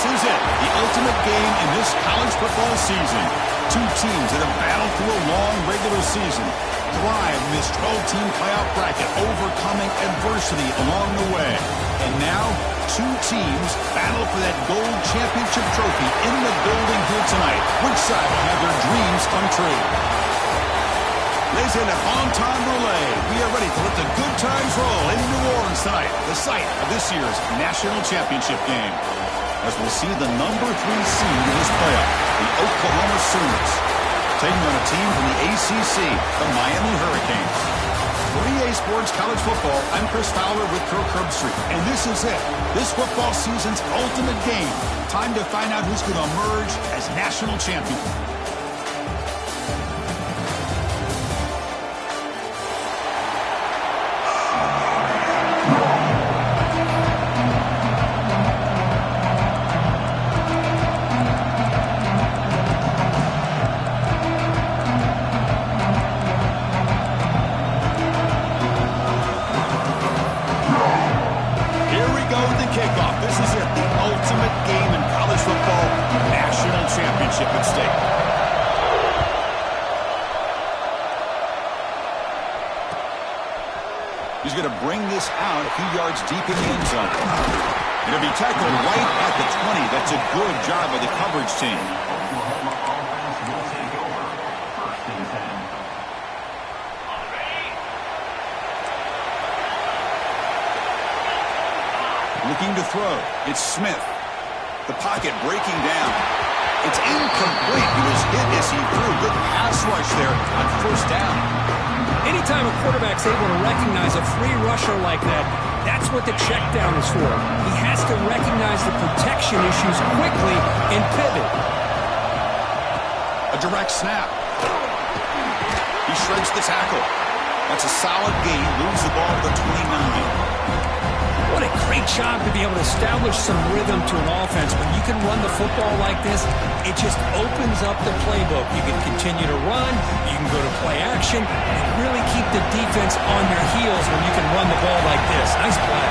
is it, the ultimate game in this college football season. Two teams that have battled through a long regular season, thrive in this 12-team playoff bracket, overcoming adversity along the way. And now, two teams battle for that gold championship trophy in the building here tonight. Which side will have their dreams come true? Ladies and gentlemen, on-time relay. We are ready to let the good times roll in New Orleans tonight, the site of this year's national championship game. As we'll see the number 3 seed in this playoff, the Oklahoma Sooners, taking on a team from the ACC, the Miami Hurricanes. For EA Sports College Football, I'm Chris Fowler with Kirk Herbstreit, and this is it. This football season's ultimate game. Time to find out who's going to emerge as national champion. At stake. He's going to bring this out a few yards deep in the end zone. It'll be tackled right at the 20. That's a good job by the coverage team. Looking to throw. It's Smith. The pocket breaking down. It's incomplete. He was hit as he threw. Good pass rush there on first down. Anytime a quarterback's able to recognize a free rusher like that, that's what the check down is for. He has to recognize the protection issues quickly and pivot. A direct snap. He shreds the tackle. That's a solid gain. Moves the ball to the 29. What a great job to be able to establish some rhythm to an offense. When you can run the football like this, it just opens up the playbook. You can continue to run, you can go to play action, and really keep the defense on your heels when you can run the ball like this. Nice play.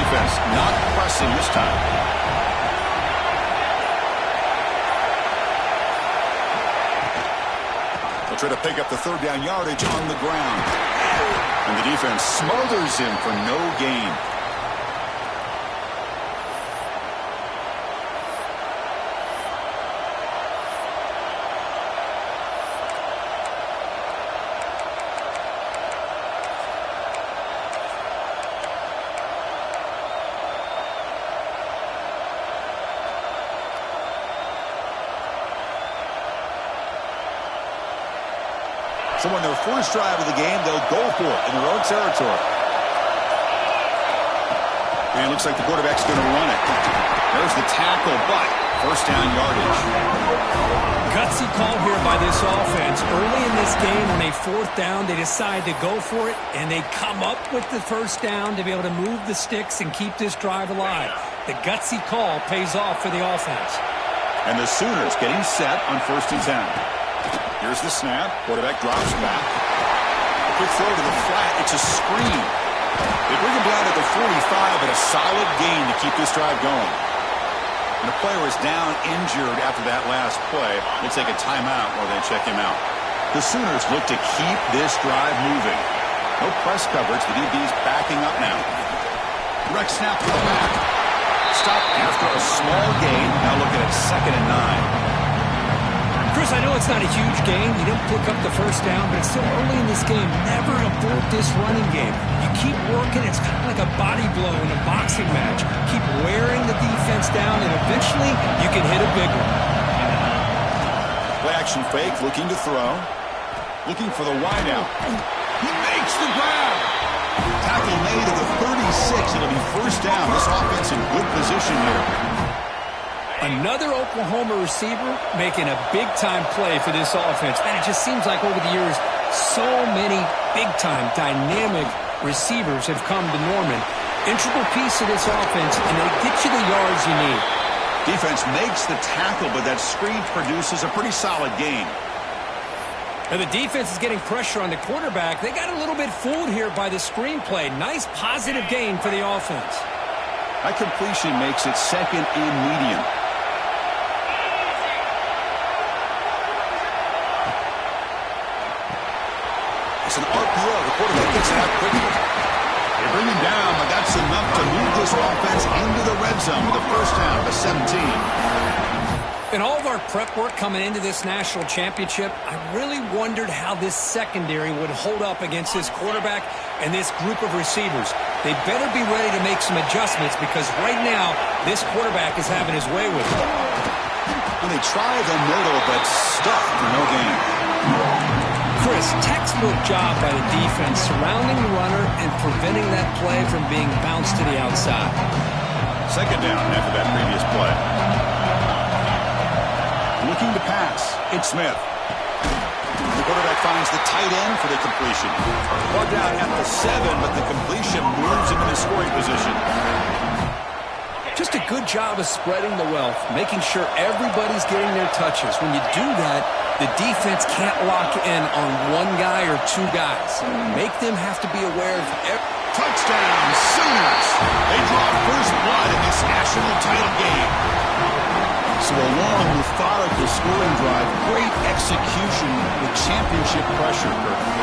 Defense not pressing this time. Try to pick up the third down yardage on the ground. And the defense smothers him for no gain. So on their first drive of the game, they'll go for it in their own territory. And it looks like the quarterback's going to run it. There's the tackle, but first down yardage. Gutsy call here by this offense. Early in this game, on a fourth down, they decide to go for it, and they come up with the first down to be able to move the sticks and keep this drive alive. The gutsy call pays off for the offense. And the Sooners getting set on 1st and 10. Here's the snap. Quarterback drops back. A quick throw to the flat. It's a screen. They bring him down to the 45, but a solid gain to keep this drive going. And the player is down injured after that last play. They take a timeout while they check him out. The Sooners look to keep this drive moving. No press coverage. The DB's backing up now. Direct snap to the back. Stop after a small gain. Now looking at 2nd and 9. Chris, I know it's not a huge gain. You didn't pick up the first down, but it's still early in this game. Never abort this running game. You keep working. It's kind of like a body blow in a boxing match. Keep wearing the defense down, and eventually you can hit a big one. Play action fake, looking to throw. Looking for the wideout. He makes the grab. Tackle made at the 36. It'll be first down. This offense in good position here. Another Oklahoma receiver making a big-time play for this offense. Man, it just seems like over the years, so many big-time, dynamic receivers have come to Norman. Integral piece of this offense, and they get you the yards you need. Defense makes the tackle, but that screen produces a pretty solid gain. Now the defense is getting pressure on the quarterback. They got a little bit fooled here by the screenplay. Nice positive gain for the offense. That completion makes it second and medium. It's an RPO. The quarterback gets it out quickly. They bring him down, but that's enough to move this offense into the red zone with a first down to 17. In all of our prep work coming into this national championship, I really wondered how this secondary would hold up against this quarterback and this group of receivers. They better be ready to make some adjustments because right now, this quarterback is having his way with it. And they try the middle, but stuffed for no gain. Chris, textbook job by the defense surrounding the runner and preventing that play from being bounced to the outside. Second down after that previous play. Looking to pass. It's Smith. The quarterback finds the tight end for the completion. Plugged out at the 7, but the completion moves him into scoring position. Just a good job of spreading the wealth, making sure everybody's getting their touches. When you do that, the defense can't lock in on one guy or two guys. Make them have to be aware of every... Touchdown, Sooners! They draw first blood in this national title game. So a long, methodical scoring drive, great execution with championship pressure.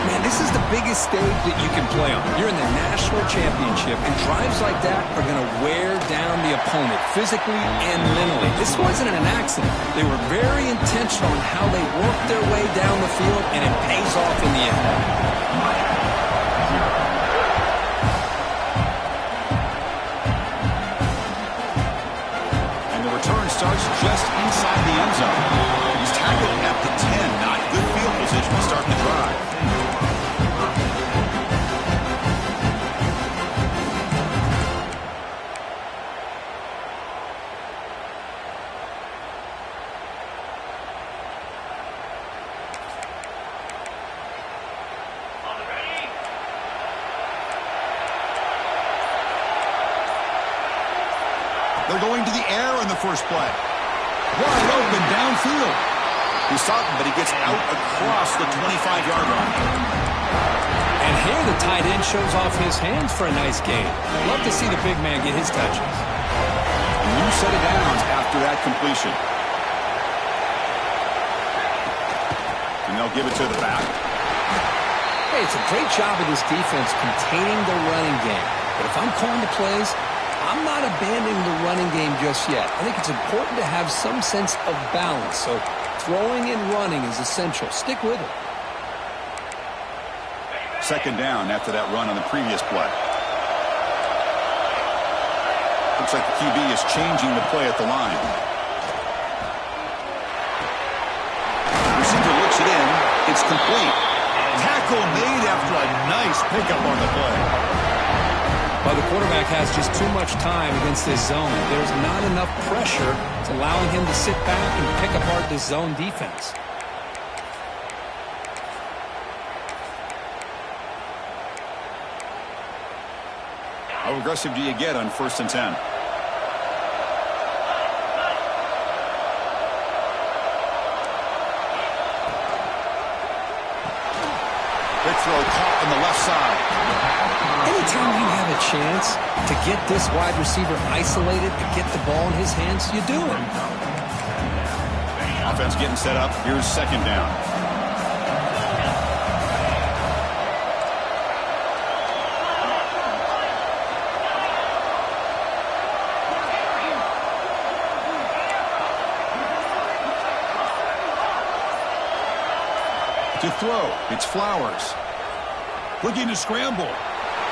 Man, this is the biggest stage that you can play on. You're in the national championship, and drives like that are going to wear down the opponent physically and mentally. This wasn't an accident. They were very intentional on how they worked their way down the field, and it pays off in the end. Starts just inside the end zone. He's tackled at the 10. Not good field position to start the drive. They're going to the air on the first play. Wide open downfield. He's stopped, but he gets out across the 25-yard line. And here the tight end shows off his hands for a nice gain. Love to see the big man get his touches. New set of downs after that completion. And they'll give it to the back. Hey, it's a great job of this defense containing the running game. But if I'm calling the plays, I'm not abandoning the running game just yet. I think it's important to have some sense of balance. So throwing and running is essential. Stick with it. Second down after that run on the previous play. Looks like the QB is changing the play at the line. Receiver looks it in. It's complete. Tackle made after a nice pickup on the play. Well, the quarterback has just too much time against this zone. There's not enough pressure. It's allowing him to sit back and pick apart this zone defense. How aggressive do you get on 1st and 10? Quick throw caught on the left side. Anytime you have a chance to get this wide receiver isolated, to get the ball in his hands, you do it. Offense getting set up. Here's second down. To throw, it's Flowers. Looking to scramble.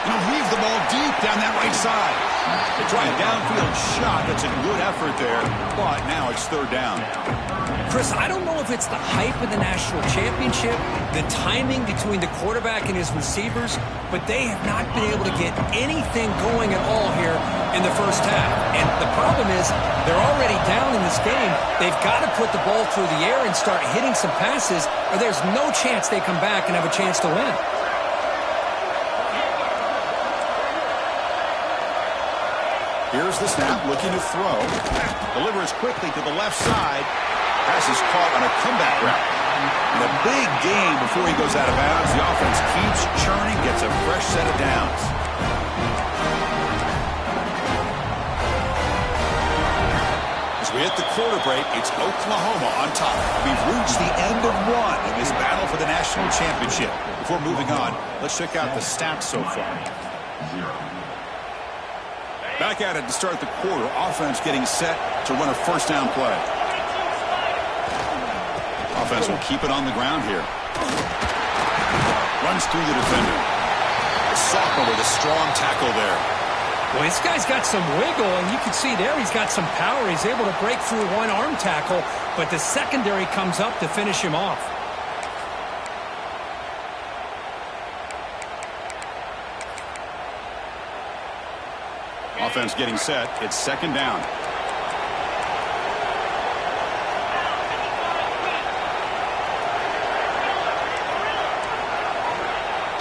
And he'll leave the ball deep down that right side. They try a downfield shot. That's a good effort there. But now it's third down. Chris, I don't know if it's the hype of the national championship, the timing between the quarterback and his receivers, but they have not been able to get anything going at all here in the first half. And the problem is they're already down in this game. They've got to put the ball through the air and start hitting some passes, or there's no chance they come back and have a chance to win. Here's the snap, looking to throw. Delivers quickly to the left side. Pass is caught on a comeback route. And a big gain before he goes out of bounds. The offense keeps churning, gets a fresh set of downs. As we hit the quarter break, it's Oklahoma on top. We've reached the end of one in this battle for the national championship. Before moving on, let's check out the stats so far. Back at it to start the quarter. Offense getting set to run a first down play. Offense will keep it on the ground here. Runs through the defender. The sophomore with a strong tackle there. Well, this guy's got some wiggle, and you can see there he's got some power. He's able to break through one arm tackle, but the secondary comes up to finish him off. Offense getting set. It's second down.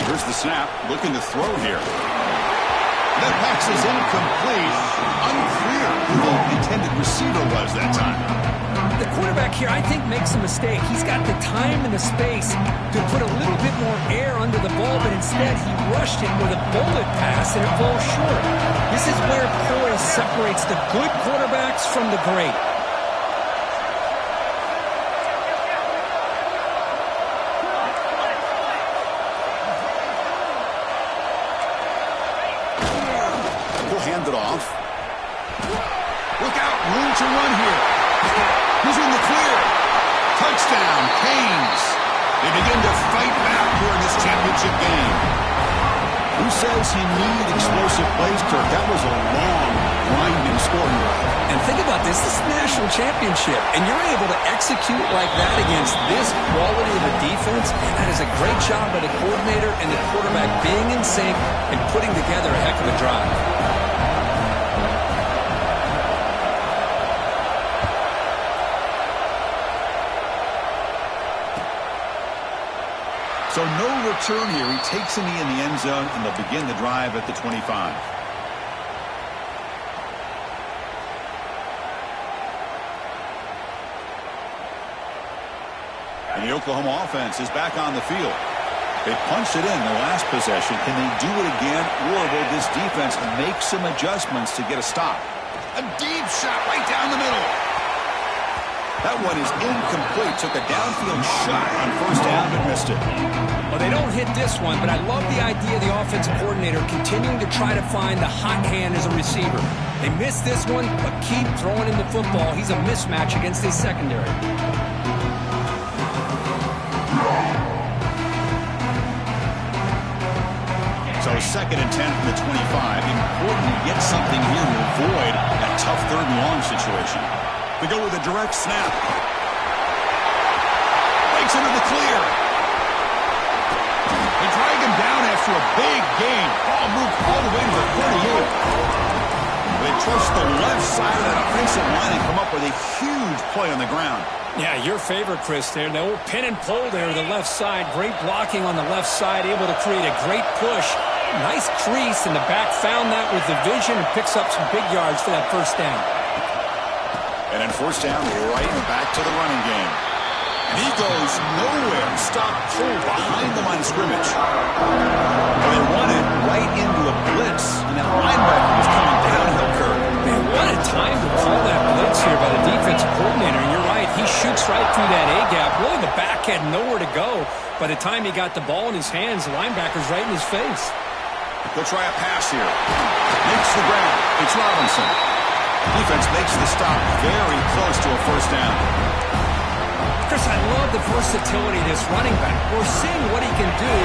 Here's the snap. Looking to throw here. That pass is incomplete. Unclear who the intended receiver was that time. The quarterback here, I think, makes a mistake. He's got the time and the space to put a little bit more air under the ball, but instead he rushed it with a bullet pass, and it falls short. This is where poise separates the good quarterbacks from the great. Hand it off. Look out, room to run here. Who's in the clear? Touchdown, Canes. They begin to fight back here in this championship game. Who says he needed explosive plays, Kirk? That was a long, grinding scoring drive. And think about this. This is the national championship, and you're able to execute like that against this quality of a defense. That is a great job by the coordinator and the quarterback being in sync and putting together a heck of a drive. So no return here. He takes a knee in the end zone, and they'll begin the drive at the 25. And the Oklahoma offense is back on the field. They punched it in the last possession. Can they do it again, or will this defense make some adjustments to get a stop? A deep shot right down the middle. That one is incomplete. Took a downfield shot on first down but missed it. Well, they don't hit this one, but I love the idea of the offensive coordinator continuing to try to find the hot hand as a receiver. They missed this one, but keep throwing him the football. He's a mismatch against his secondary. So second and 10 from the 25. Important to get something here to avoid that tough third and long situation. We go with a direct snap. Breaks into the clear. They drag him down after a big gain. Ball moved all the way to the 38. They trust the left side of that offensive line and come up with a huge play on the ground. Yeah, your favorite, Chris, there. The old pin and pull there to the left side. Great blocking on the left side, able to create a great push. Nice crease, and the back found that with the vision and picks up some big yards for that first down. And then first down, right back to the running game. And he goes nowhere. Stop cold behind the line of scrimmage. And they run it right into a blitz. And that linebacker was coming downhill, Kirk. Man, what a time to call that blitz here by the defensive coordinator. And you're right, he shoots right through that A-gap. Really, the back had nowhere to go. By the time he got the ball in his hands, the linebacker's right in his face. They'll try a pass here. Makes the grab. It's Robinson. Defense makes the stop very close to a first down. Chris, I love the versatility of this running back. We're seeing what he can do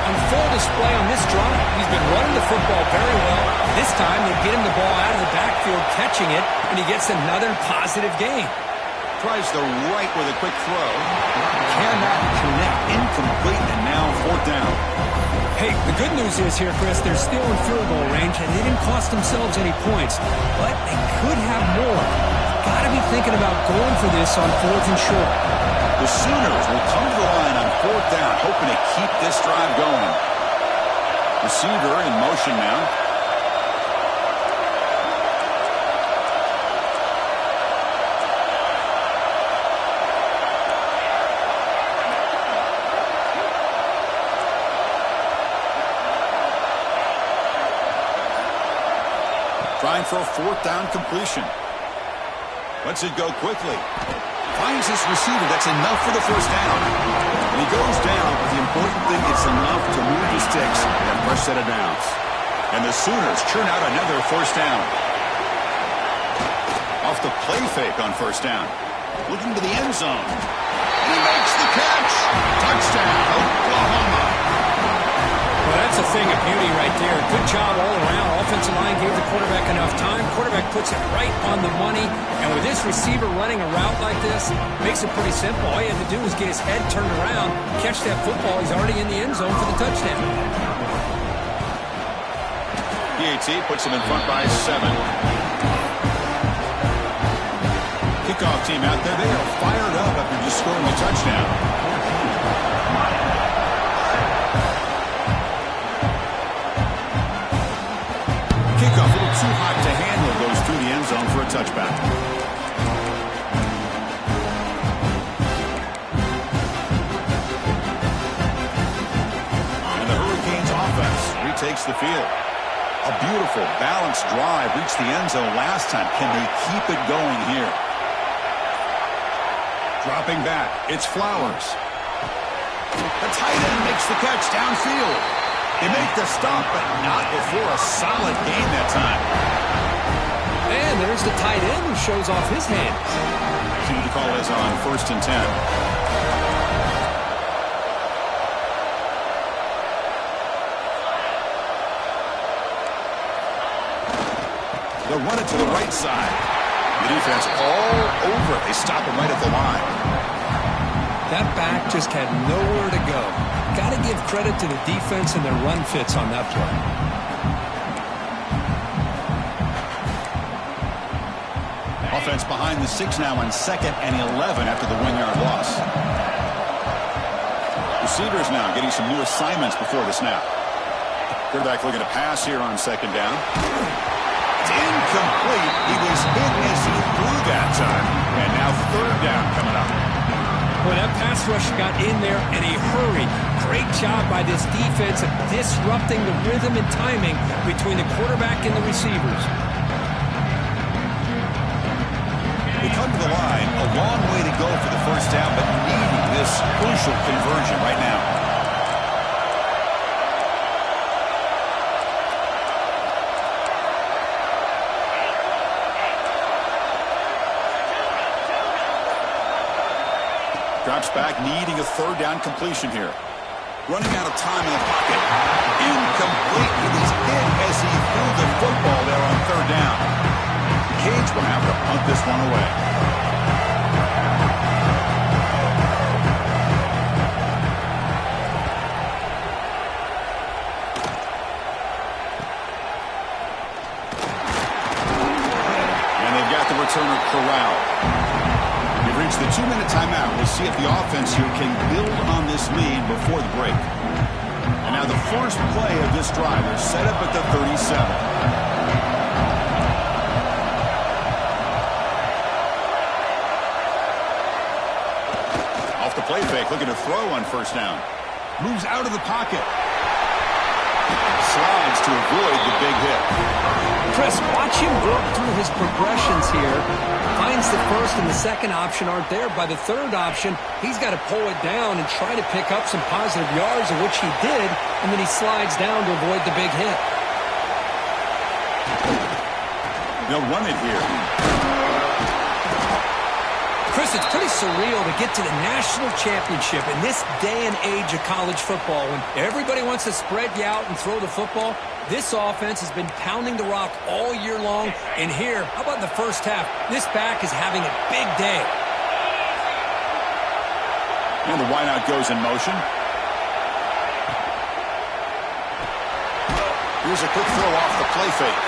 on full display on this drive. He's been running the football very well. This time, they get him the ball out of the backfield, catching it, and he gets another positive gain. Tries the right with a quick throw. Cannot connect. Incomplete, and now fourth down. Hey, the good news is here, Chris, they're still in field goal range, and they didn't cost themselves any points. But they could have more. Got to be thinking about going for this on fourth and short. The Sooners will come to the line on fourth down, hoping to keep this drive going. Receiver in motion now. Trying for a fourth down completion. Lets it go quickly. Finds his receiver. That's enough for the first down. And he goes down, but the important thing, it's enough to move the sticks in that fresh set of downs. And the Sooners churn out another first down. Off the play fake on first down. Looking to the end zone. And he makes the catch. Touchdown, Oklahoma. Well, that's a thing of beauty right there. Good job all around. Offensive line gave the quarterback enough time. Quarterback puts it right on the money. And with this receiver running a route like this, makes it pretty simple. All he had to do was get his head turned around, catch that football. He's already in the end zone for the touchdown. PAT puts him in front by 7. Kickoff team out there. They are fired up after just scoring a touchdown. Kickoff a little too hot to handle. Goes through the end zone for a touchback. And the Hurricanes offense retakes the field. A beautiful, balanced drive reached the end zone last time. Can they keep it going here? Dropping back, it's Flowers. The tight end makes the catch downfield. They make the stop, but not before a solid gain that time. And there's the tight end who shows off his hands. See what the call is on 1st and 10. They'll run it to the right side. The defense all over it. They stop him right at the line. That back just had nowhere to go. Got to give credit to the defense and their run fits on that play. Offense behind the 6 now on 2nd and 11 after the 1-yard loss. Receivers now getting some new assignments before the snap. Quarterback looking to pass here on 2nd down. Incomplete. He was hit as he threw that time. And now 3rd down coming up. Well, that pass rush got in there in a hurry. Great job by this defense of disrupting the rhythm and timing between the quarterback and the receivers. We come to the line. A long way to go for the first down, but needing this crucial conversion right now. Drops back, needing a 3rd down completion here. Running out of time in the pocket. Incomplete. He was hit as he threw the football there on 3rd down. The Canes will have to punt this one away. And they've got the returner corralled. We've reached the 2-minute timeout. We'll see if the offense here can build on this lead before the break. And now the first play of this drive is set up at the 37. Off the play fake, looking to throw on 1st down. Moves out of the pocket. Slides to avoid the big hit. Chris, watch him work through his progressions here. Finds the 1st and the 2nd option aren't there. By the 3rd option, he's got to pull it down and try to pick up some positive yards, of which he did, and then he slides down to avoid the big hit. They'll run it here. Chris, it's pretty surreal to get to the national championship in this day and age of college football when everybody wants to spread you out and throw the football. This offense has been pounding the rock all year long. And here, how about in the first half? This back is having a big day. And the wideout goes in motion. Here's a quick throw off the play fake.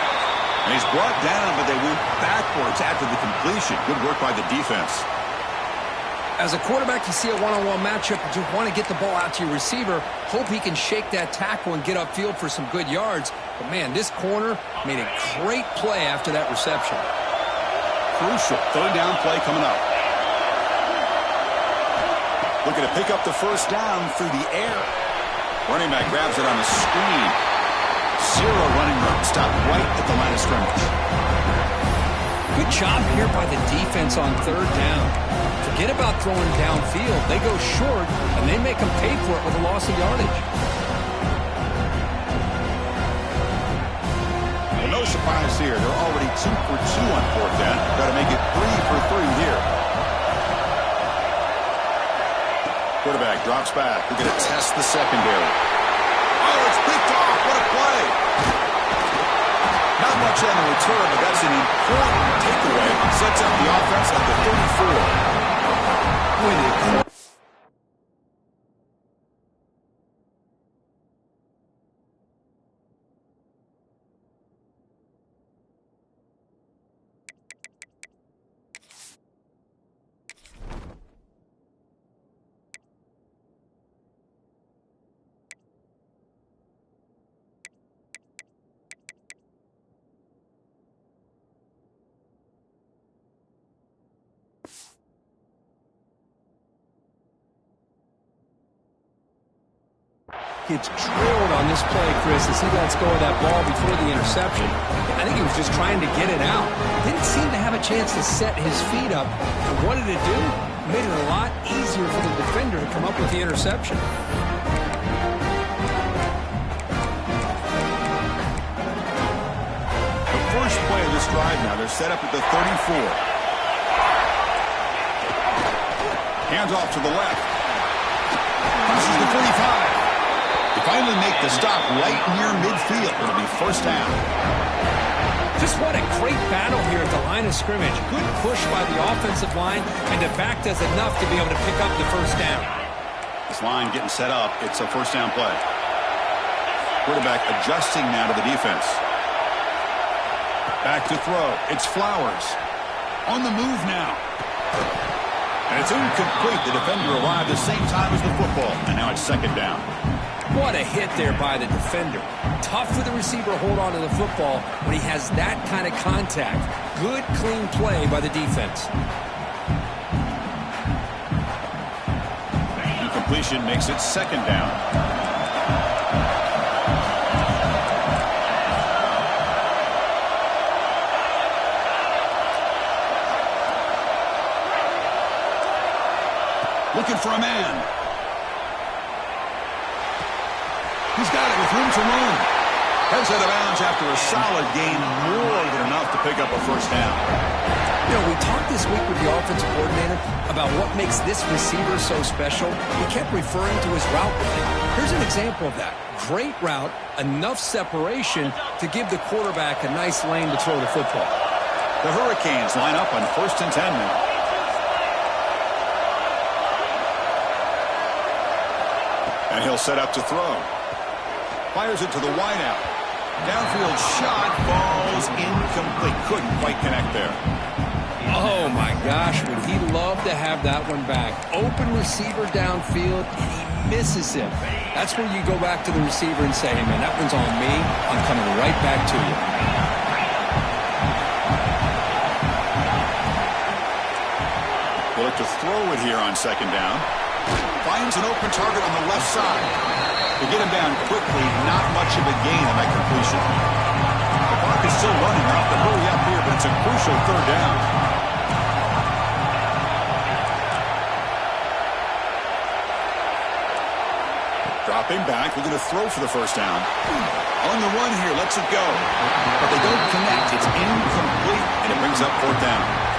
And he's brought down, but they went backwards after the completion. Good work by the defense. As a quarterback, you see a one-on-one matchup, but you want to get the ball out to your receiver. Hope he can shake that tackle and get upfield for some good yards. But, man, this corner made a great play after that reception. Crucial 3rd down play coming up. Looking to pick up the 1st down through the air. Running back grabs it on a screen. Zero running room. Stopped right at the line of scrimmage. Good job here by the defense on third down. Forget about throwing downfield. They go short, and they make them pay for it with a loss of yardage. Well, no surprise here. They're already 2 for 2 on fourth down. Got to make it 3 for 3 here. Quarterback drops back. We're going to test the secondary. Oh, it's picked off. What a play. Not much on the return, but that's an important takeaway. Sets up the offense at the 34. Boy, did gets drilled on this play, Chris, as he lets go of that ball before the interception. I think he was just trying to get it out. Didn't seem to have a chance to set his feet up. And what did it do? Made it a lot easier for the defender to come up with the interception. the first play of this drive now. They're set up at the 34. Hands off to the left. This is the 45. They finally make the stop right near midfield. It'll be first down. Just what a great battle here at the line of scrimmage. Good push by the offensive line, and the back does enough to be able to pick up the first down. This line getting set up. It's a first down play. Quarterback adjusting now to the defense. Back to throw. It's Flowers. On the move now. And it's incomplete. The defender arrived at the same time as the football. And now it's second down. What a hit there by the defender. Tough for the receiver to hold on to the football when he has that kind of contact. Good, clean play by the defense. Incompletion makes it second down. Looking for a man. He's got it with room to run. Heads out of bounds after a solid gain, more than enough to pick up a first down. You know, we talked this week with the offensive coordinator about what makes this receiver so special. He kept referring to his route running. Here's an example of that. Great route, enough separation to give the quarterback a nice lane to throw the football. The Hurricanes line up on 1st and 10 now. And he'll set up to throw. Fires it to the wideout. Downfield shot falls incomplete. Couldn't quite connect there. Oh, my gosh. Would he love to have that one back. Open receiver downfield, and he misses it. That's where you go back to the receiver and say, hey, man, that one's on me. I'm coming right back to you. They'll look to throw it here on second down. Finds an open target on the left side. To get him down quickly, not much of a gain on that completion. The clock is still running. They'll have to hurry up here, but it's a crucial third down. Dropping back, we're going to throw for the first down. On the run here, lets it go. But they don't connect. It's incomplete, and it brings up fourth down.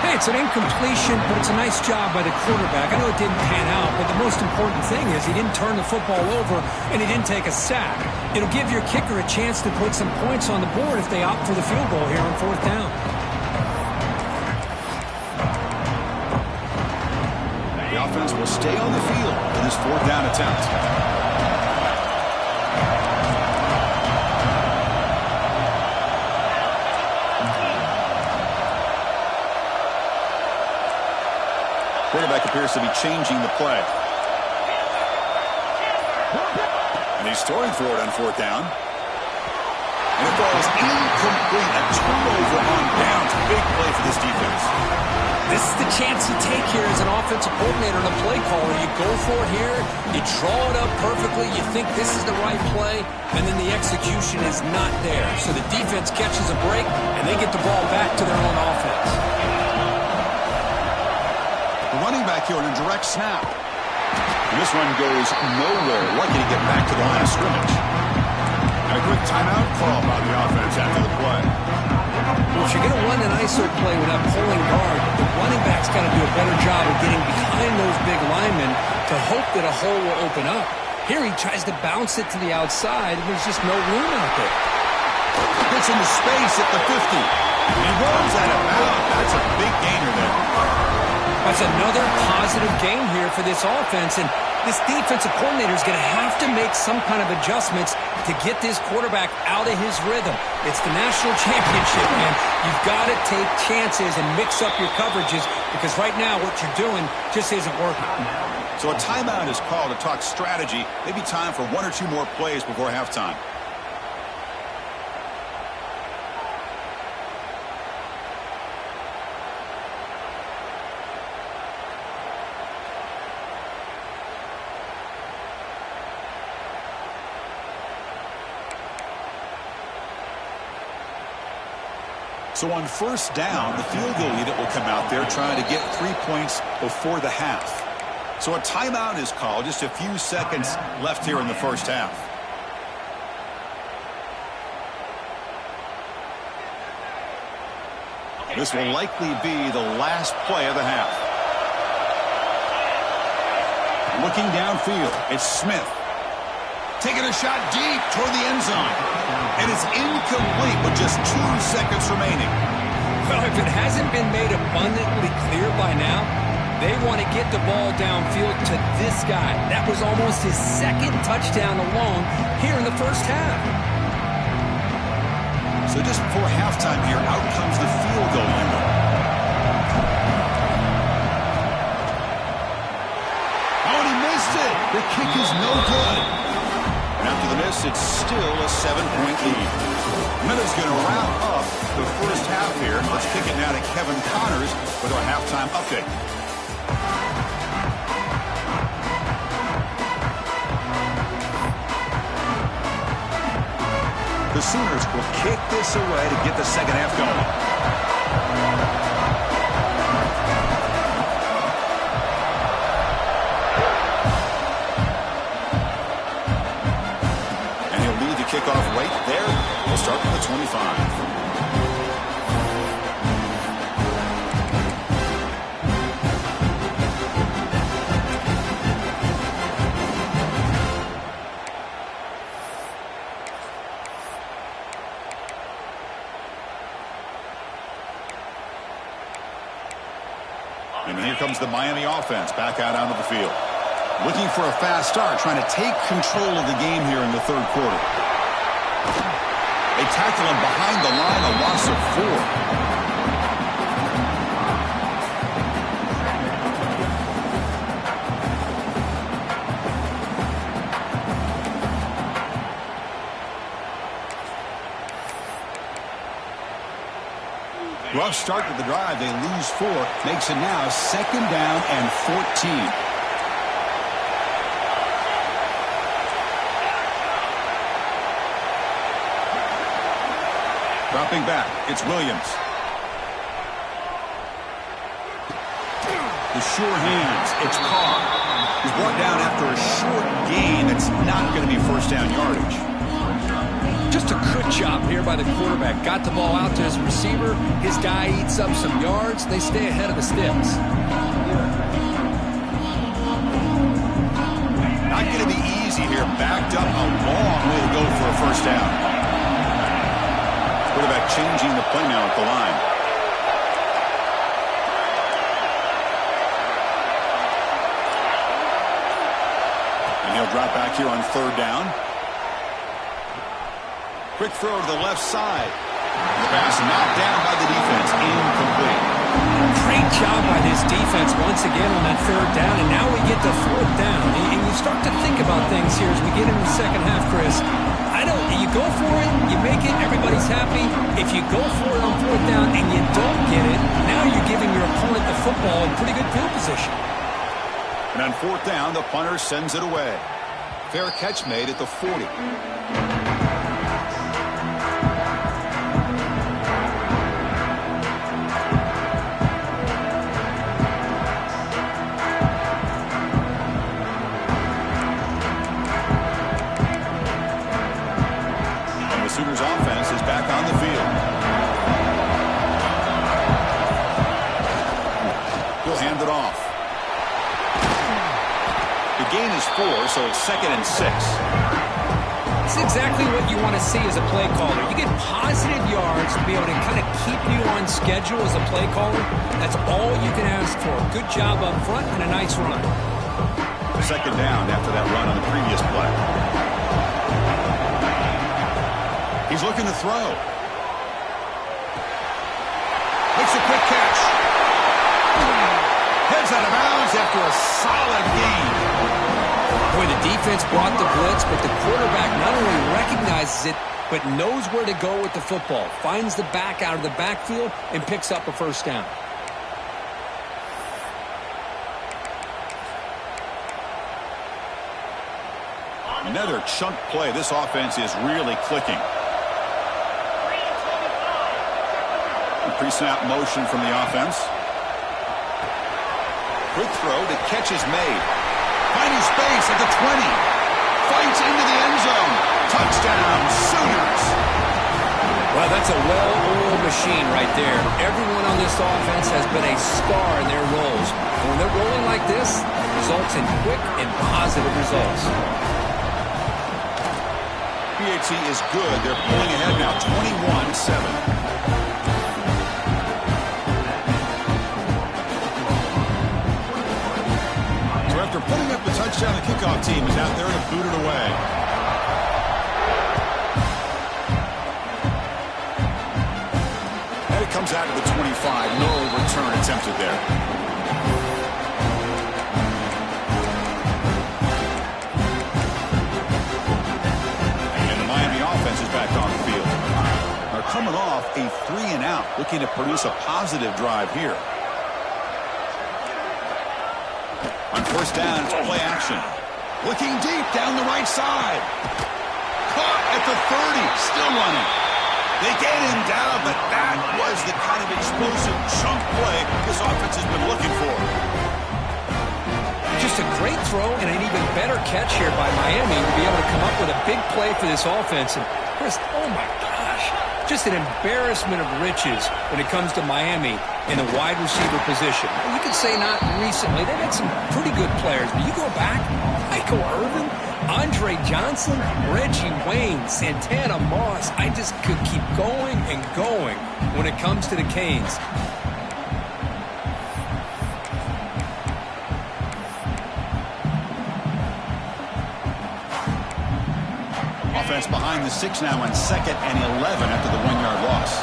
Hey, it's an incompletion, but it's a nice job by the quarterback. I know it didn't pan out, but the most important thing is he didn't turn the football over and he didn't take a sack. It'll give your kicker a chance to put some points on the board if they opt for the field goal here on fourth down. The offense will stay on the field in this fourth down attempt. Quarterback appears to be changing the play. And he's throwing for it on fourth down. And it falls incomplete. A turnover on downs. Big play for this defense. This is the chance you take here as an offensive coordinator and a play caller. You go for it here, you draw it up perfectly, you think this is the right play, and then the execution is not there. So the defense catches a break, and they get the ball back to their own offense. The running back here on a direct snap. And this one goes nowhere. Lucky to get back to the line of scrimmage. And a quick timeout call by the offense after the play. Well, if you're going to run an ISO play without pulling guard, the running back's got to do a better job of getting behind those big linemen to hope that a hole will open up. Here he tries to bounce it to the outside, and there's just no room out there. Gets into space at the 50. He runs out of bounds. That's a big gainer there. That's another positive gain here for this offense, and this defensive coordinator is going to have to make some kind of adjustments to get this quarterback out of his rhythm. It's the national championship, man. You've got to take chances and mix up your coverages because right now what you're doing just isn't working. So a timeout is called to talk strategy. Maybe time for one or two more plays before halftime. So on first down, the field goal unit will come out there trying to get 3 points before the half. So a timeout is called. Just a few seconds left here in the first half. This will likely be the last play of the half. Looking downfield, it's Smith. Taking a shot deep toward the end zone. And it's incomplete with just 2 seconds remaining. Well, if it hasn't been made abundantly clear by now, they want to get the ball downfield to this guy. That was almost his second touchdown alone here in the first half. So just before halftime here, out comes the field goal unit. Oh, and he missed it. The kick is no good. And after the miss, it's still a 7-point lead. Minutes going to wrap up the first half here. Let's kick it now to Kevin Connors with our halftime update. The Sooners will kick this away to get the second half going. Kickoff right there. We'll start with the 25. And here comes the Miami offense back out onto the field. Looking for a fast start, trying to take control of the game here in the third quarter. They tackle him behind the line, a loss of 4. Rough start to the drive. They lose 4. Makes it now 2nd down and 14. Dropping back, it's Williams. The sure hands, it's Carr. He's brought down after a short gain. It's not going to be first down yardage. Just a good job here by the quarterback. Got the ball out to his receiver. His guy eats up some yards. They stay ahead of the sticks. Not going to be easy here. Backed up a long way to go for a first down. Quarterback changing the play now at the line. And he'll drop back here on 3rd down. Quick throw to the left side. The pass knocked down by the defense. Incomplete. Great job by this defense once again on that 3rd down, and now we get to 4th down. And you start to think about things here as we get into the second half, Chris. You go for it, you make it, everybody's happy. If you go for it on 4th down and you don't get it, now you're giving your opponent the football in pretty good field position. And on fourth down, the punter sends it away. Fair catch made at the 40. And the Sooners offense is back on the field. He'll hand it off. The gain is 4, so it's 2nd and 6. It's exactly what you want to see as a play caller. You get positive yards to be able to kind of keep you on schedule as a play caller. That's all you can ask for. Good job up front and a nice run. 2nd down after that run on the previous play. He's looking to throw. Makes a quick catch. Heads out of bounds after a solid gain. Boy, the defense brought the blitz, but the quarterback not only recognizes it, but knows where to go with the football. Finds the back out of the backfield and picks up a first down. Another chunk play. This offense is really clicking. Pre-snap motion from the offense. Quick throw. The catch is made. Finding space at the 20. Fights into the end zone. Touchdown, Sooners. Well, that's a well-oiled machine right there. Everyone on this offense has been a star in their roles. And when they're rolling like this, it results in quick and positive results. PHC is good. They're pulling ahead now, 21-7. After putting up the touchdown, the kickoff team is out there to boot it away. And it comes out to the 25. No return attempted there. And the Miami offense is back on the field. They're coming off a 3-and-out, looking to produce a positive drive here. On first down, it's play action. Looking deep down the right side. Caught at the 30. Still running. They get him down, but that was the kind of explosive chunk play this offense has been looking for. Just a great throw and an even better catch here by Miami to be able to come up with a big play for this offense. And Chris, oh my gosh, just an embarrassment of riches when it comes to Miami in the wide receiver position. You could say not recently. They've had some pretty good players, but you go back, Michael Irvin, Andre Johnson, Reggie Wayne, Santana Moss. I just could keep going and going when it comes to the Canes. Offense behind the 6 now on 2nd and 11 after the 1-yard loss.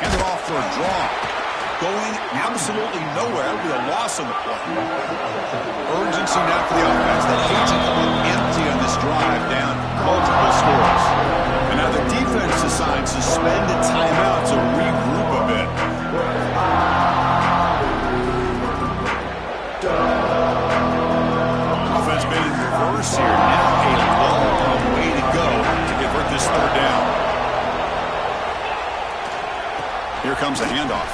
Hand it off for a draw. Going absolutely nowhere. That would be a loss on the play. Urgency now for the offense. They hate to come up empty on this drive, down multiple scores. And now the defense decides to spend a timeout to regroup a bit. Offense been in reverse here. Now a long way to go to convert this 3rd down. Here comes a handoff.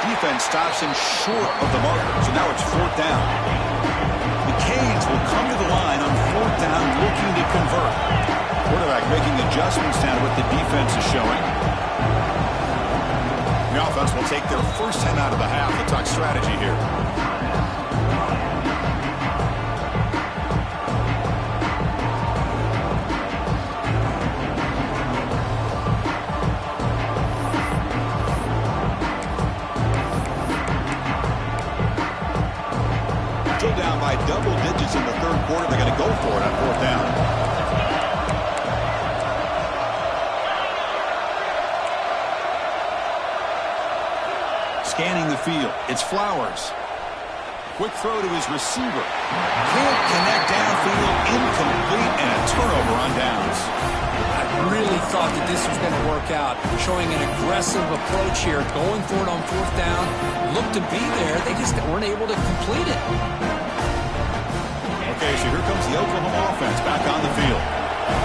Defense stops him short of the marker, so now it's 4th down. The Canes will come to the line on 4th down looking to convert. Quarterback making adjustments down to what the defense is showing. The offense will take their first 10 out of the half. We'll talk strategy here. Down by double digits in the 3rd quarter. They're going to go for it on 4th down. Scanning the field. It's Flowers. Quick throw to his receiver. Can't connect downfield. Incomplete and a turnover on downs. really thought that this was going to work out, showing an aggressive approach here, going for it on fourth down. Looked to be there. They just weren't able to complete it. Okay, so here comes the Oklahoma offense back on the field.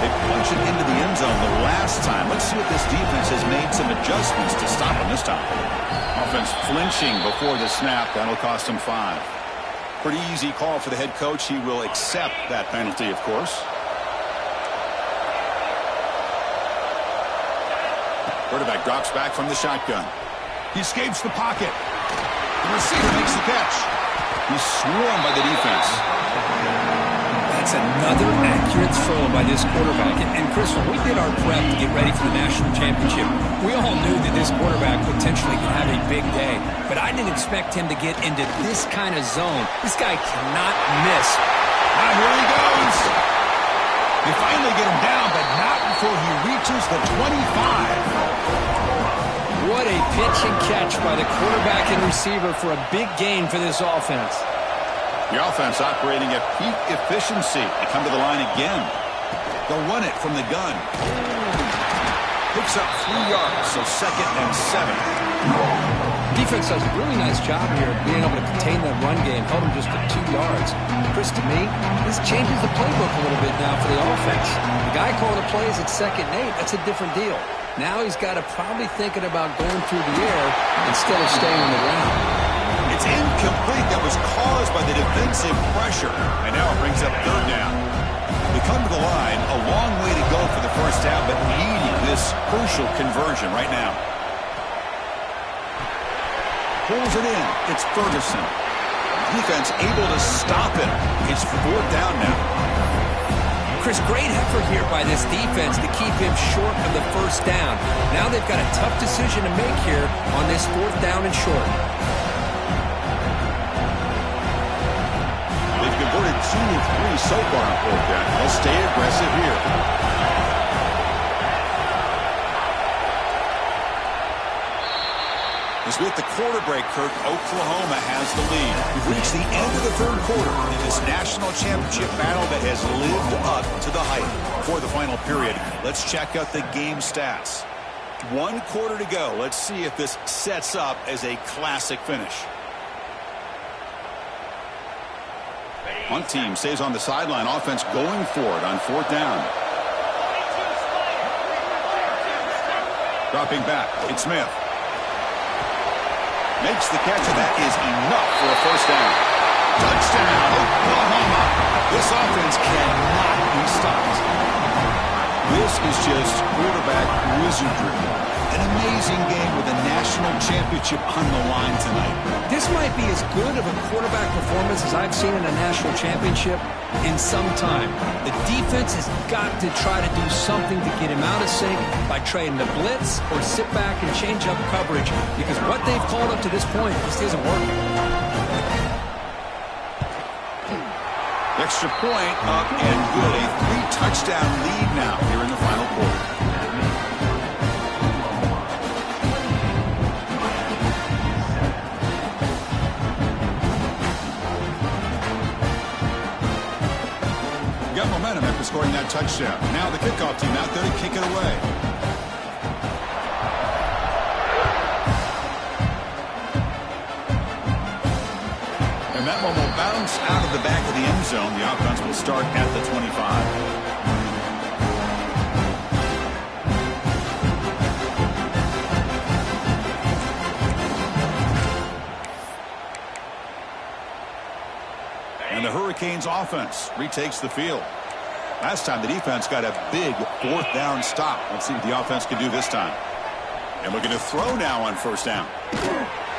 They punched it into the end zone the last time. Let's see if this defense has made some adjustments to stop them this time. Offense flinching before the snap. That'll cost them 5. Pretty easy call for the head coach. He will accept that penalty, of course. Quarterback drops back from the shotgun. He escapes the pocket. The receiver makes the catch. He's swarmed by the defense. That's another accurate throw by this quarterback. And Chris, when we did our prep to get ready for the national championship, we all knew that this quarterback potentially could have a big day. But I didn't expect him to get into this kind of zone. This guy cannot miss. Now here he goes. They finally get him down, but not before he reaches the 25. What a pitch and catch by the quarterback and receiver for a big gain for this offense. The offense operating at peak efficiency. They come to the line again. They'll run it from the gun. Picks up 3 yards, so 2nd and 7. Defense does a really nice job here of being able to contain that run game. Held him just to 2 yards. Chris, to me, this changes the playbook a little bit now for the offense. The guy calling the plays at 2nd and 8, that's a different deal. Now he's got to probably thinking about going through the air instead of staying on the ground. It's incomplete. That was caused by the defensive pressure. And now it brings up 3rd down. They come to the line, a long way to go for the first down, but needing this crucial conversion right now. Pulls it in. It's Ferguson. Defense able to stop him. It's 4th down now. Chris, great effort here by this defense to keep him short of the first down. Now they've got a tough decision to make here on this 4th down and short. They've converted 2 of 3 so far on 4th down. They'll stay aggressive here. As we hit the quarter break, Kirk, Oklahoma has the lead. We've reached the end of the 3rd quarter in this national championship battle that has lived up to the hype. For the final period, let's check out the game stats. 1 quarter to go. Let's see if this sets up as a classic finish. One team stays on the sideline. Offense going for it on 4th down. Dropping back, it's Smith. Makes the catch, and that is enough for a first down. Touchdown, Oklahoma. This offense cannot be stopped. This is just quarterback wizardry. An amazing game with a national championship on the line tonight. This might be as good of a quarterback performance as I've seen in a national championship in some time. The defense has got to try to do something to get him out of sync by trying to blitz or sit back and change up coverage, because what they've called up to this point just isn't working. Extra point up and good. A 3-touchdown lead now here in the final quarter. Got momentum after scoring that touchdown. Now the kickoff team out there to kick it away. And that one will bounce out of the back of the end zone. The offense will start at the 25. And the Hurricanes offense retakes the field. Last time the defense got a big 4th down stop. Let's see what the offense can do this time. And looking to throw now on 1st down.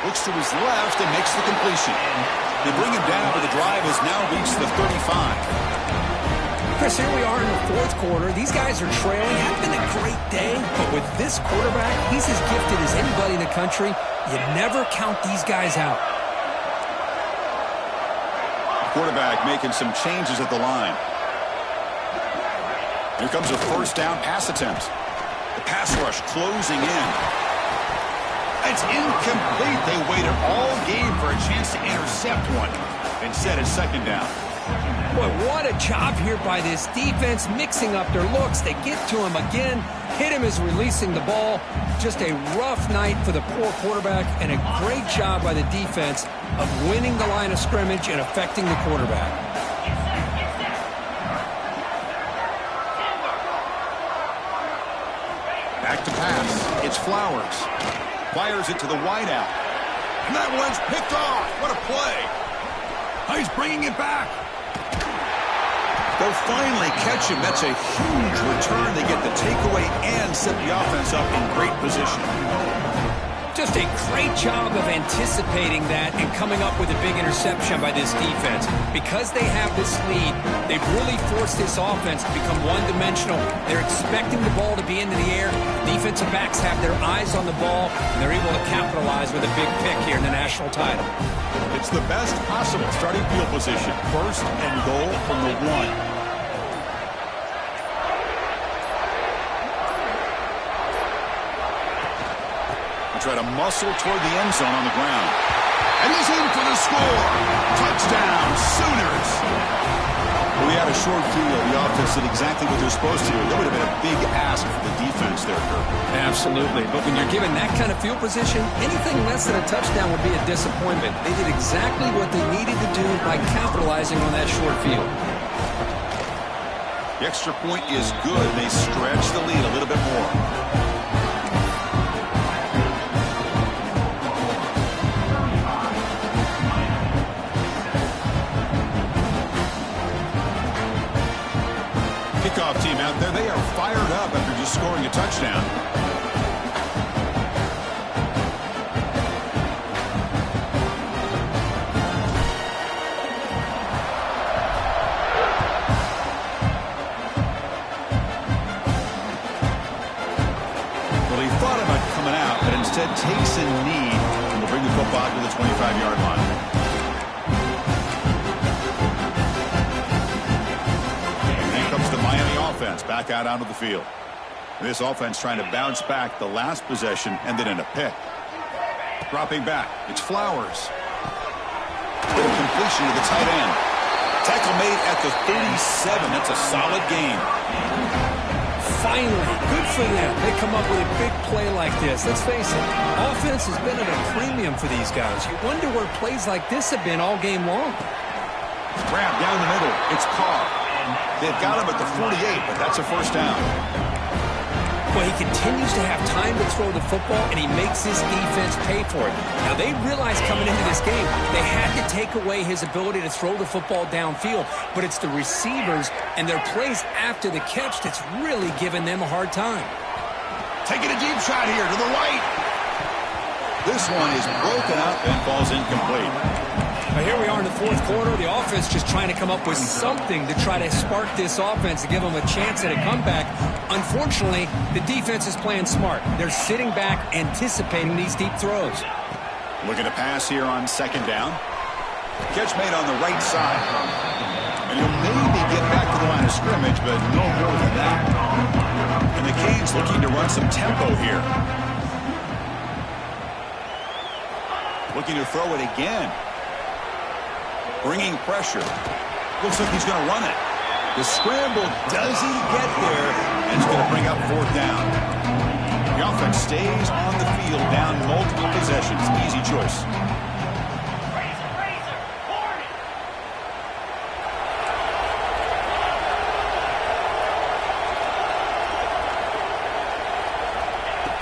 Looks to his left and makes the completion. They bring him down, but the drive has now reached the 35. Chris, here we are in the 4th quarter. These guys are trailing. It's been a great day, but with this quarterback, he's as gifted as anybody in the country. You never count these guys out. Quarterback making some changes at the line. Here comes a 1st down pass attempt. The pass rush closing in. It's incomplete. They waited all game for a chance to intercept one. Instead, it's 2nd down. Boy, what a job here by this defense, mixing up their looks. They get to him again, hit him as releasing the ball. Just a rough night for the poor quarterback, and a great job by the defense of winning the line of scrimmage and affecting the quarterback. Back to pass. It's Flowers. Fires it to the wideout. And that one's picked off. What a play. Oh, he's bringing it back. They'll finally catch him. That's a huge return. They get the takeaway and set the offense up in great position. Just a great job of anticipating that and coming up with a big interception by this defense. Because they have this lead, they've really forced this offense to become one-dimensional. They're expecting the ball to be into the air. Defensive backs have their eyes on the ball, and they're able to capitalize with a big pick here in the national title. It's the best possible starting field position. First and goal from the 1. Try to muscle toward the end zone on the ground. And he's in for the score. Touchdown, Sooners. We had a short field. The offense did exactly what they're supposed to do. That would have been a big ask for the defense there, Kirk. Absolutely. But when you're given that kind of field position, anything less than a touchdown would be a disappointment. They did exactly what they needed to do by capitalizing on that short field. The extra point is good. They stretch the lead a little bit more. Kickoff team out there, they are fired up after just scoring a touchdown. Well, he thought about coming out, but instead takes a knee and will bring the football to the 25-yard line. Back out onto the field. This offense trying to bounce back the last possession, ended in a pick. Dropping back, it's Flowers. Little completion to the tight end. Tackle made at the 37. That's a solid game. Finally, good for them. They come up with a big play like this. Let's face it, offense has been at a premium for these guys. You wonder where plays like this have been all game long. Grab down the middle. It's Carr. They've got him at the 48, but that's a first down. Well, he continues to have time to throw the football, and he makes his defense pay for it. Now, they realized coming into this game they had to take away his ability to throw the football downfield, but it's the receivers and their plays after the catch that's really giving them a hard time. Taking a deep shot here to the right. This one is broken up and falls incomplete. But here we are in the fourth quarter. The offense just trying to come up with something to try to spark this offense to give them a chance at a comeback. Unfortunately, the defense is playing smart. They're sitting back, anticipating these deep throws. Looking to pass here on second down. Catch made on the right side. And he'll maybe get back to the line of scrimmage, but no more than that. And the Canes looking to run some tempo here. Looking to throw it again. Bringing pressure. Looks like he's going to run it. The scramble doesn't get there, and it's going to bring up fourth down. The offense stays on the field, down multiple possessions. Easy choice.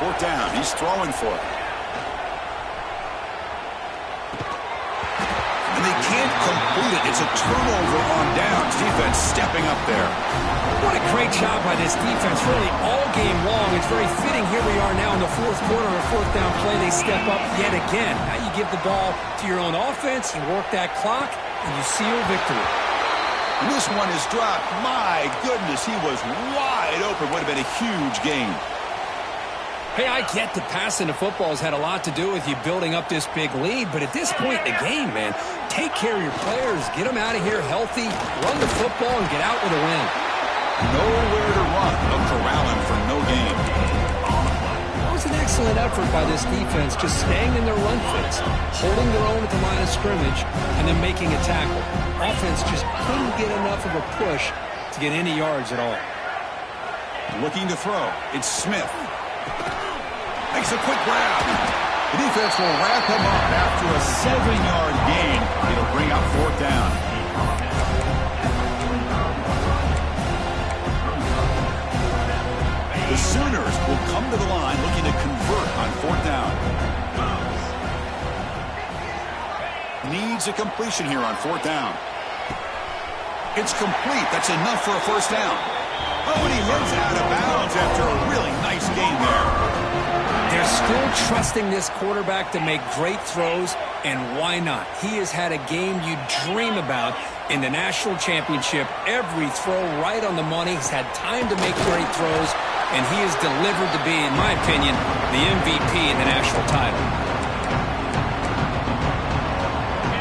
Fourth down. He's throwing for it. Can't complete it. It's a turnover on downs. Defense stepping up there. What a great job by this defense, really all game long. It's very fitting. Here we are now in the fourth quarter on a fourth down play. They step up yet again. Now you give the ball to your own offense, you work that clock, and you seal victory. And this one is dropped. My goodness, he was wide open. Would have been a huge game. Hey, I get that passing the football has had a lot to do with you building up this big lead, but at this point in the game, man, take care of your players, get them out of here healthy, run the football, and get out with a win. Nowhere to run. No corralling for no gain. That was an excellent effort by this defense, just staying in their run fits, holding their own at the line of scrimmage, and then making a tackle. Offense just couldn't get enough of a push to get any yards at all. Looking to throw. It's Smith. Makes a quick grab. The defense will wrap him up after a 7-yard gain. It'll bring up 4th down. The Sooners will come to the line looking to convert on 4th down. Needs a completion here on 4th down. It's complete. That's enough for a 1st down. Oh, and he heads out of bounds after a really nice gain there. They're still trusting this quarterback to make great throws, and why not? He has had a game you dream about in the national championship. Every throw right on the money. He's had time to make great throws, and he has delivered to be, in my opinion, the MVP in the national title.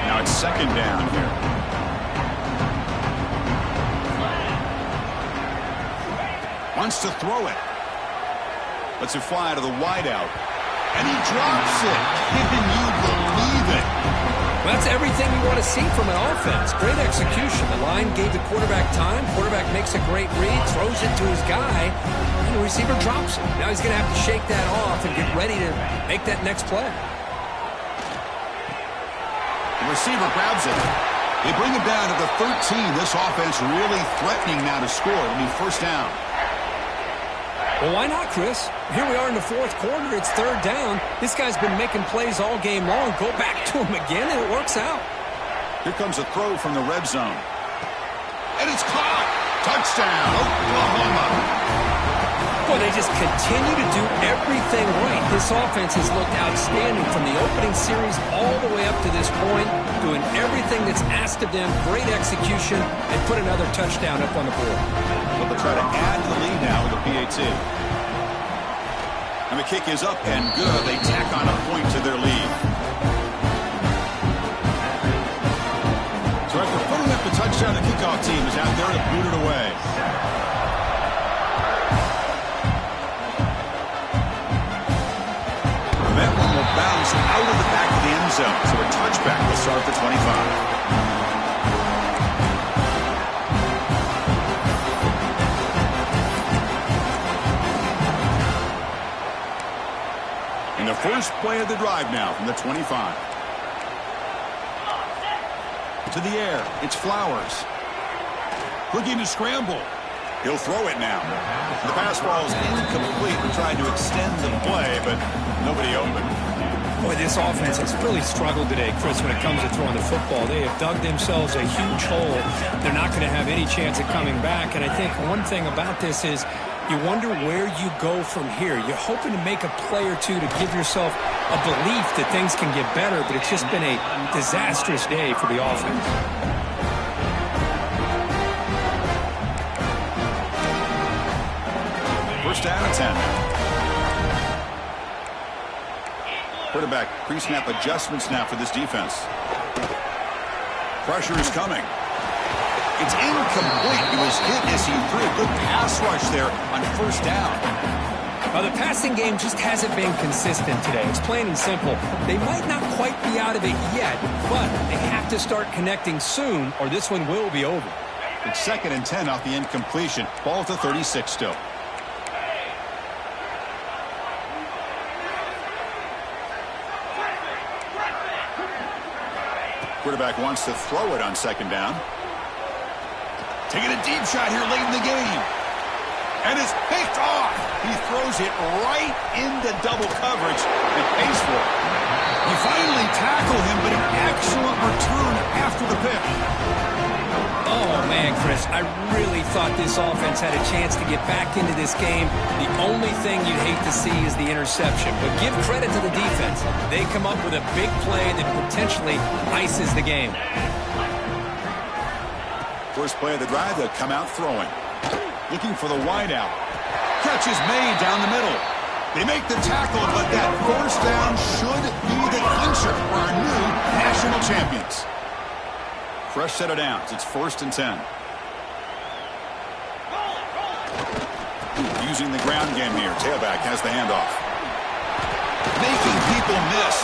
Now it's 2nd down here. Wants to throw it. Lets it fly to the wideout. And he drops it. Can you believe it? Well, that's everything you want to see from an offense. Great execution. The line gave the quarterback time. Quarterback makes a great read, throws it to his guy, and the receiver drops it. Now he's going to have to shake that off and get ready to make that next play. The receiver grabs it. They bring it down to the 13. This offense really threatening now to score. It'll be 1st down. Well, why not, Chris? Here we are in the 4th quarter. It's 3rd down. This guy's been making plays all game long. Go back to him again, and it works out. Here comes a throw from the red zone. And it's caught. Touchdown, Oklahoma. Boy, they just continue to do everything right. This offense has looked outstanding from the opening series all the way up to this point, doing everything that's asked of them, great execution, and put another touchdown up on the board. Well, they'll try to add to the lead now with a PAT. And the kick is up and good. They tack on a point to their lead. So after putting up the touchdown, the kickoff team is out there to boot it away. That one will bounce out of the back of the end zone. So a touchback will start at the 25. And the first play of the drive now from the 25. To the air. It's Flowers. Looking to scramble. He'll throw it now. The pass ball is incomplete. We're trying to extend the play, but nobody open. Boy, this offense has really struggled today, Chris, when it comes to throwing the football. They have dug themselves a huge hole. They're not going to have any chance of coming back. And I think one thing about this is you wonder where you go from here. You're hoping to make a play or two to give yourself a belief that things can get better, but it's just been a disastrous day for the offense. First down and 10. Quarterback pre-snap adjustments now for this defense. Pressure is coming. It's incomplete. He was hit as he threw a good pass rush there on 1st down. The passing game just hasn't been consistent today. It's plain and simple. They might not quite be out of it yet, but they have to start connecting soon or this one will be over. It's 2nd and 10 off the incompletion. Ball to 36 still. Quarterback wants to throw it on 2nd down. Taking a deep shot here late in the game. And it's picked off. He throws it right into double coverage and pays for it. You finally tackle him, but an excellent return after the pick. Oh, man, Chris, I really thought this offense had a chance to get back into this game. The only thing you'd hate to see is the interception. But give credit to the defense. They come up with a big play that potentially ices the game. First play of the drive, they'll come out throwing. Looking for the wideout. Catch is made down the middle. They make the tackle, but that 1st down should be the clincher for our new national champions. Fresh set of downs. It's 1st and 10. Using the ground game here. Tailback has the handoff. making people miss.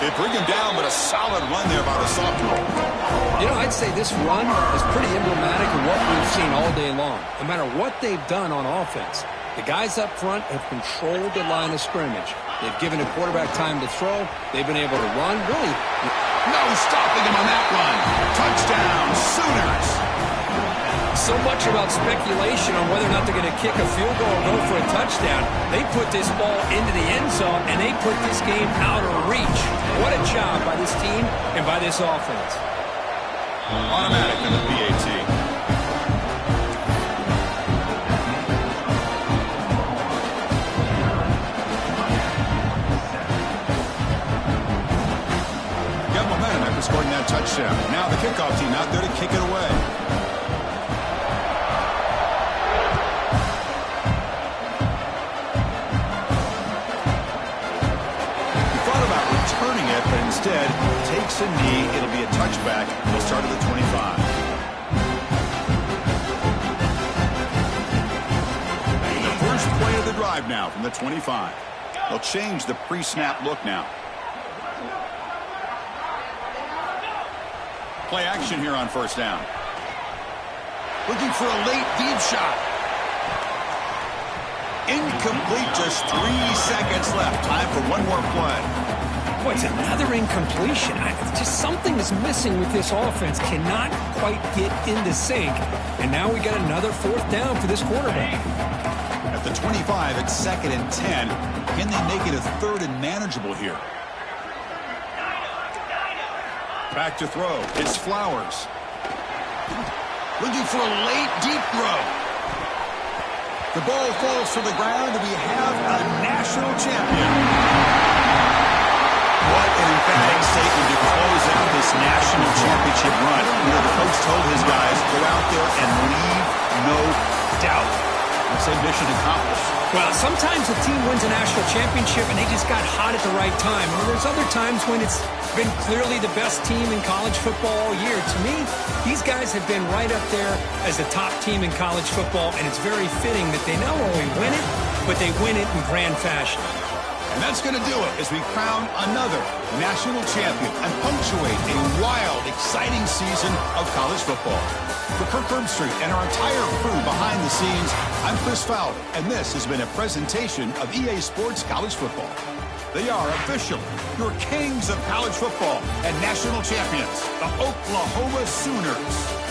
They bring him down, but a solid run there by the sophomore. You know, I'd say this run is pretty emblematic of what we've seen all day long. No matter what they've done on offense, the guys up front have controlled the line of scrimmage. They've given a quarterback time to throw. They've been able to run. Really, no stopping him on that run. Touchdown, Sooners. So much about speculation on whether or not they're going to kick a field goal or go for a touchdown. They put this ball into the end zone, and they put this game out of reach. What a job by this team and by this offense. Automatic in the PAT. Got momentum after scoring that touchdown. Now the kickoff team out there to kick it away. But instead takes a knee. It'll be a touchback. They'll start at the 25. The first play of the drive now from the 25. They'll change the pre-snap look now. Play action here on first down. Looking for a late deep shot. Incomplete. Just 3 seconds left. Time for one more play. Boy, it's another incompletion. Just something is missing with this offense. Cannot quite get into sync. And now we got another fourth down for this quarterback. At the 25, it's 2nd and 10. Can they make it a 3rd and manageable here? Back to throw. It's Flowers. Looking for a late deep throw. The ball falls to the ground, and we have a national champion. What an emphatic statement to close out this national championship run. You know, the coach told his guys, go out there and leave no doubt. I'd say mission accomplished. Well, sometimes a team wins a national championship and they just got hot at the right time. And there's other times when it's been clearly the best team in college football all year. To me, these guys have been right up there as the top team in college football, and it's very fitting that they not only win it, but they win it in grand fashion. And that's going to do it as we crown another national champion and punctuate a wild, exciting season of college football. For Kirk Herbstreit and our entire crew behind the scenes, I'm Chris Fowler, and this has been a presentation of EA Sports College Football. They are official, your kings of college football and national champions, the Oklahoma Sooners.